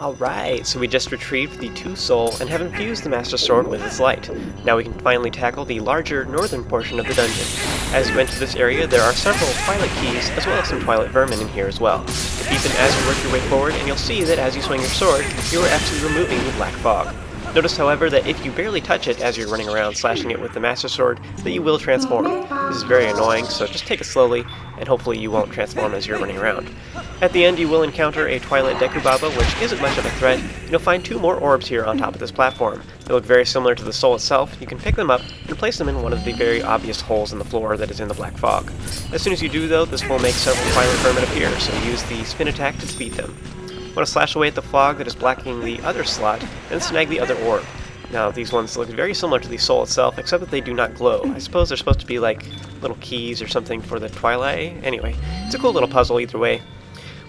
Alright, so we just retrieved the 2 soul and have infused the Master Sword with its light. Now we can finally tackle the larger northern portion of the dungeon. As you enter this area, there are several Twilight keys, as well as some Twilight vermin in here as well. Defeat them as you work your way forward, and you'll see that as you swing your sword, you are actually removing the black fog. Notice, however, that if you barely touch it as you're running around slashing it with the Master Sword, that you will transform. This is very annoying, so just take it slowly, and hopefully you won't transform as you're running around. At the end, you will encounter a Twilight Dekubaba, which isn't much of a threat, and you'll find 2 more orbs here on top of this platform. They look very similar to the soul itself. You can pick them up and place them in one of the very obvious holes in the floor that is in the black fog. As soon as you do, though, this will make several Twilight vermin appear, so use the spin attack to defeat them. You want to slash away at the fog that is blocking the other slot, and snag the other orb. Now, these ones look very similar to the soul itself, except that they do not glow. I suppose they're supposed to be like little keys or something for the Twilight. Anyway, it's a cool little puzzle either way.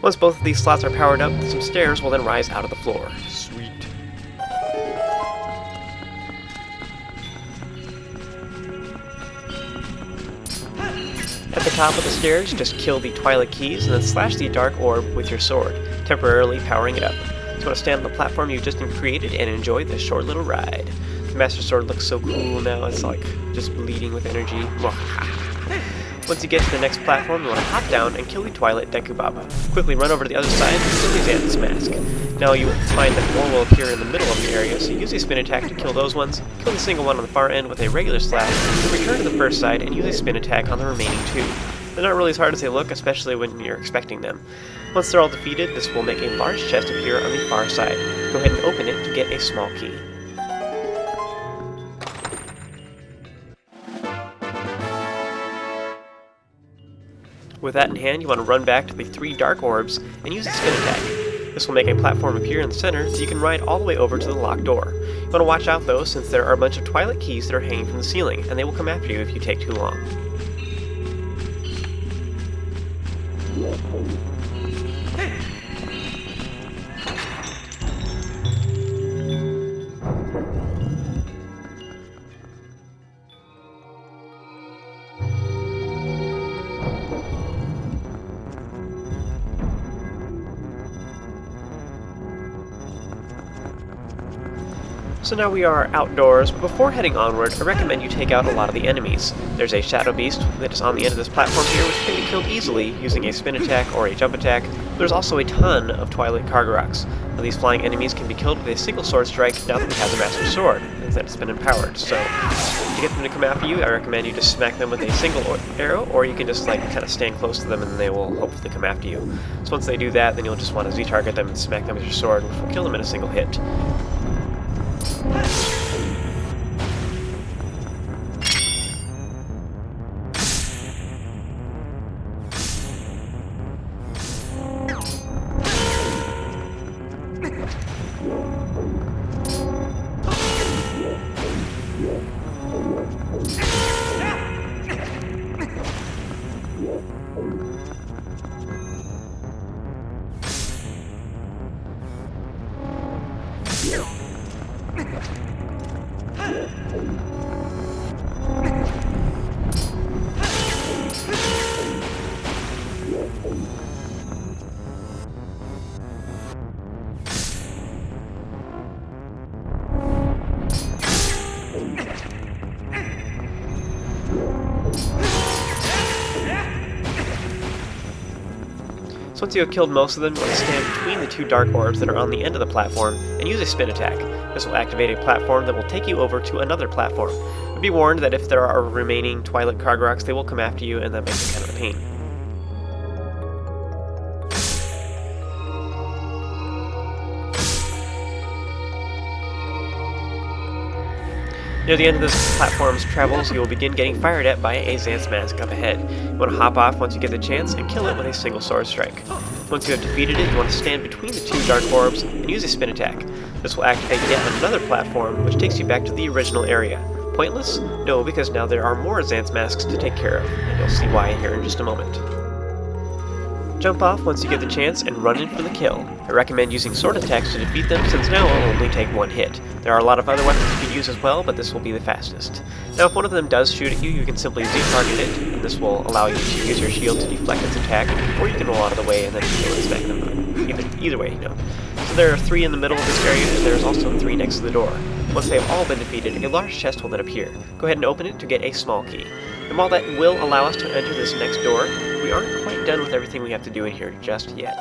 Once both of these slots are powered up, some stairs will then rise out of the floor. Sweet. At the top of the stairs, just kill the Twilight keys and then slash the dark orb with your sword, temporarily powering it up. You want to stand on the platform you just created and enjoy this short little ride. The Master Sword looks so cool now, it's like just bleeding with energy. Once you get to the next platform, you want to hop down and kill the Twilight Dekubaba. Quickly run over to the other side and kill the Zant's mask. Now you will find that more will appear in the middle of the area, so use a spin attack to kill those ones, kill the single one on the far end with a regular slash, then return to the first side and use a spin attack on the remaining 2. They're not really as hard as they look, especially when you're expecting them. Once they're all defeated, this will make a large chest appear on the far side. Go ahead and open it to get a small key. With that in hand, you want to run back to the 3 dark orbs and use the spin attack. This will make a platform appear in the center so you can ride all the way over to the locked door. You want to watch out though, since there are a bunch of Twilight keys that are hanging from the ceiling, and they will come after you if you take too long. So now we are outdoors, but before heading onward, I recommend you take out a lot of the enemies. There's a Shadow Beast that is on the end of this platform here, which can be killed easily using a spin attack or a jump attack. There's also a ton of Twilight Kargoroks. Now, these flying enemies can be killed with a single sword strike now that we have the Master Sword, as that it's been empowered. So, to get them to come after you, I recommend you just smack them with a single arrow, or you can just like kind of stand close to them and they will hopefully come after you. So once they do that, then you'll just want to Z-target them and smack them with your sword, which will kill them in a single hit. Once you have killed most of them, you want to stand between the 2 dark orbs that are on the end of the platform and use a spin attack. This will activate a platform that will take you over to another platform. But be warned that if there are remaining Twilight Kargoroks, they will come after you, and that makes it kind of a pain. Near the end of this platform's travels, you will begin getting fired at by a Zant's mask up ahead. You want to hop off once you get the chance and kill it with a single sword strike. Once you have defeated it, you want to stand between the 2 dark orbs and use a spin attack. This will activate yet another platform, which takes you back to the original area. Pointless? No, because now there are more Zant's masks to take care of, and you'll see why here in just a moment. Jump off once you get the chance and run in for the kill. I recommend using sword attacks to defeat them, since now it will only take 1 hit. There are a lot of other weapons you can use as well, but this will be the fastest. Now if one of them does shoot at you, you can simply Z-target it, and this will allow you to use your shield to deflect its attack, or you can roll out of the way and then kill and smack them. Either way, you know. So there are 3 in the middle of this area, and there's also 3 next to the door. Once they have all been defeated, a large chest will then appear. Go ahead and open it to get a small key. And while that will allow us to enter this next door, we aren't quite done with everything we have to do in here just yet.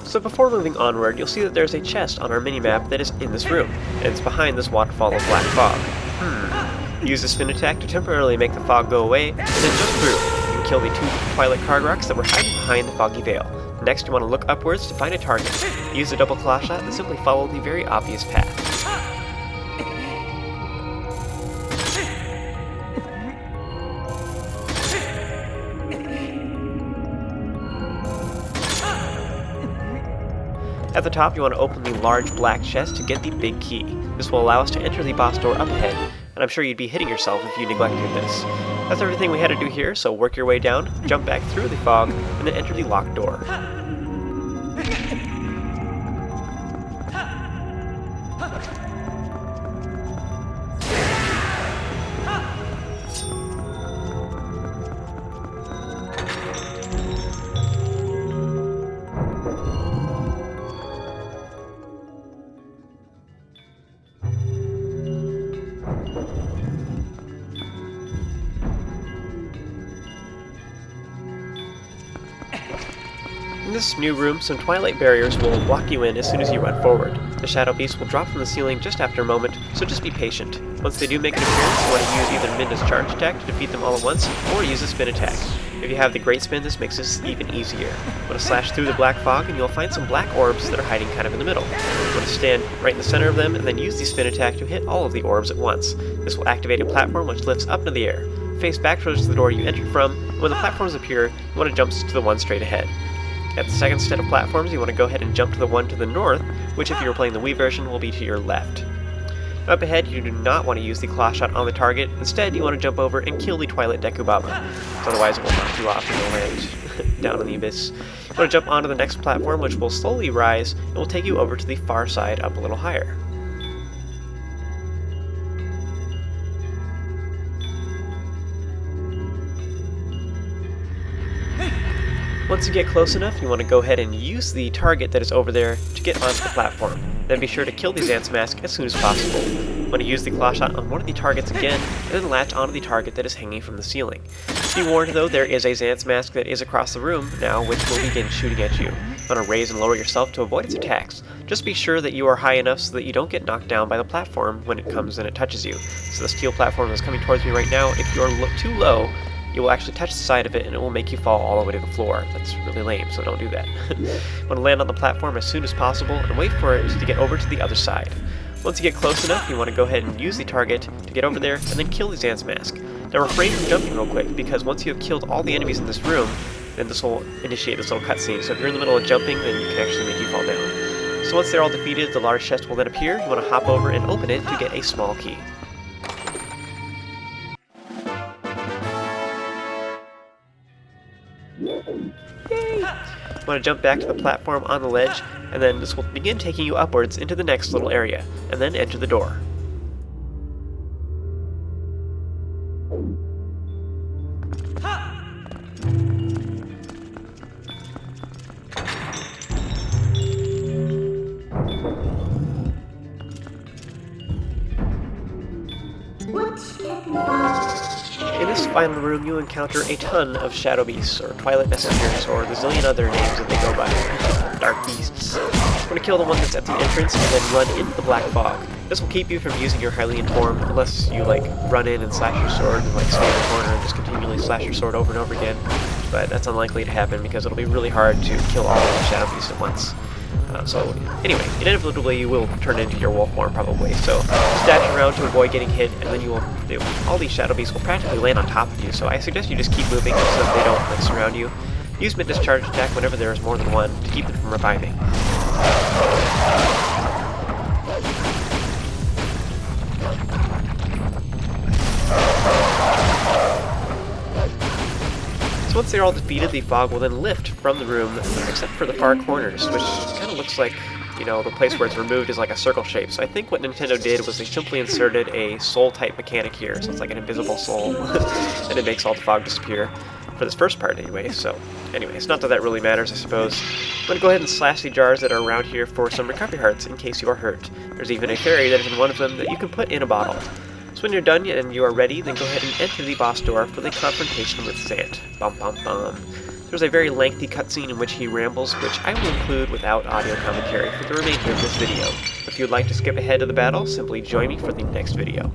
So before moving onward, you'll see that there's a chest on our minimap that is in this room, and it's behind this waterfall of black fog. Use the spin attack to temporarily make the fog go away, and then jump through. You can kill the 2 Twilight Kargoroks that were hiding behind the foggy veil. Next, you want to look upwards to find a target. Use a double claw shot and simply follow the very obvious path. At the top, you want to open the large black chest to get the big key. This will allow us to enter the boss door up ahead, and I'm sure you'd be hitting yourself if you neglected this. That's everything we had to do here, so work your way down, jump back through the fog, and then enter the locked door. In this new room, some Twilight barriers will block you in as soon as you run forward. The Shadow Beast will drop from the ceiling just after a moment, so just be patient. Once they do make an appearance, you want to use either Minda's charge attack to defeat them all at once, or use a spin attack. If you have the Great Spin, this makes this even easier. You want to slash through the black fog, and you'll find some black orbs that are hiding kind of in the middle. You want to stand right in the center of them, and then use the spin attack to hit all of the orbs at once. This will activate a platform which lifts up into the air. Face back towards the door you entered from, and when the platforms appear, you want to jump to the one straight ahead. At the second set of platforms, you want to go ahead and jump to the one to the north, which if you were playing the Wii version will be to your left. Up ahead, you do not want to use the claw shot on the target. Instead, you want to jump over and kill the Twilight Dekubaba. Otherwise, it will knock you off and you'll land down in the abyss. You want to jump onto the next platform, which will slowly rise and will take you over to the far side up a little higher. Once you get close enough, you want to go ahead and use the target that is over there to get onto the platform. Then be sure to kill the Zant's mask as soon as possible. You want to use the claw shot on one of the targets again, and then latch onto the target that is hanging from the ceiling. Be warned though, there is a Zant's mask that is across the room now, which will begin shooting at you. You want to raise and lower yourself to avoid its attacks. Just be sure that you are high enough so that you don't get knocked down by the platform when it comes and it touches you. So the steel platform is coming towards me right now. If you're too low, you will actually touch the side of it and it will make you fall all the way to the floor. That's really lame, so don't do that. You want to land on the platform as soon as possible and wait for it to get over to the other side. Once you get close enough, you want to go ahead and use the target to get over there and then kill the Zant's mask. Now refrain from jumping real quick, because once you have killed all the enemies in this room, then this will initiate this little cutscene. So if you're in the middle of jumping, then you can actually make you fall down. So once they're all defeated, the large chest will then appear. You want to hop over and open it to get a small key. Yay! You want to jump back to the platform on the ledge, and then this will begin taking you upwards into the next little area, and then enter the door. In this final room, you encounter a ton of Shadow Beasts, or Twilight Messengers, or the zillion other names that they go by. Dark Beasts. You want to kill the one that's at the entrance and then run into the black fog. This will keep you from using your Hylian form, unless you run in and slash your sword and stay in the corner and just continually slash your sword over and over again. But that's unlikely to happen because it'll be really hard to kill all of the Shadow Beasts at once. So anyway, inevitably you will turn into your wolf form probably, so dash around to avoid getting hit, and then all these Shadow Beasts will practically land on top of you, so I suggest you just keep moving so that they don't surround you. Use Minda's charge attack whenever there is more than one to keep them from reviving. Once they're all defeated, the fog will then lift from the room, except for the far corners, which kind of looks like you know, the place where it's removed is like a circle shape. So I think what Nintendo did was they simply inserted a soul-type mechanic here, so it's like an invisible soul, and it makes all the fog disappear, for this first part anyway. So anyway, it's not that that really matters, I suppose. I'm going to go ahead and slash the jars that are around here for some recovery hearts in case you are hurt. There's even a fairy that is in one of them that you can put in a bottle. So when you're done and you are ready, then go ahead and enter the boss door for the confrontation with Zant. Bum bum bum. There's a very lengthy cutscene in which he rambles, which I will include without audio commentary for the remainder of this video. If you'd like to skip ahead to the battle, simply join me for the next video.